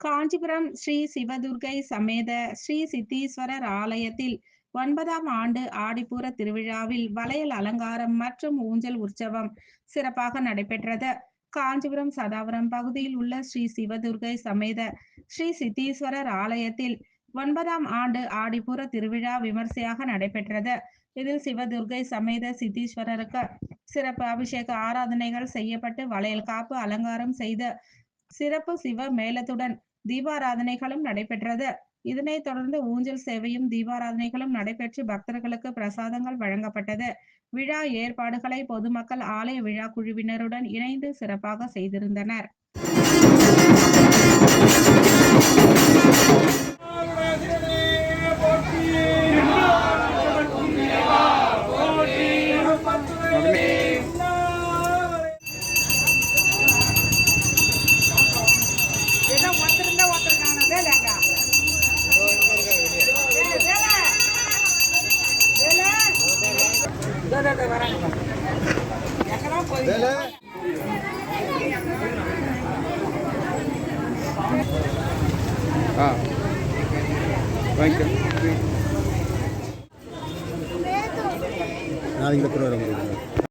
காஞ்சிபுரம் ஸ்ரீ சிவதுர்க்கை சமேத ஸ்ரீ சித்தீஸ்வரர் ஆலயத்தில் 9ஆம் ஆண்டு ஆடிப்பூர திருவிழாவில் வளையல் அலங்காரம் மற்றும் ஊஞ்சல் உற்சவம் சிறப்பாக நடைபெற்றது. காஞ்சிபுரம் சதாவரம் பகுதியில் உள்ள ஸ்ரீ சிவதுர்க்கை சமேத ஸ்ரீ சித்தீஸ்வரர் ஆலயத்தில் 9ஆம் ஆண்டு ஆடிப்பூர திருவிழா விமர்சையாக நடைபெற்றது. இதில் சிவதுர்க்கை சமேத சித்தீஸ்வரருக்கு சிறப்பு அபிஷேக ஆராதனைகள் செய்யப்பட்டு வளையல் காப்பு அலங்காரம் செய்து சிறப்பு சிவ மேளத்துடன் தீபாராதனைகளும் நடைபெற்றது. இதனைத் தொடர்ந்து ஊஞ்சல் சேவையும் தீபாராதனைகளும் நடைபெற்று பக்தர்களுக்கு பிரசாதங்கள் வழங்கப்பட்டது. விழா ஏற்பாடுகளை பொதுமக்கள் ஆலய விழா குழுவினருடன் இணைந்து சிறப்பாக செய்திருந்தனர். நாளைக்கு கூட வர முடியும்.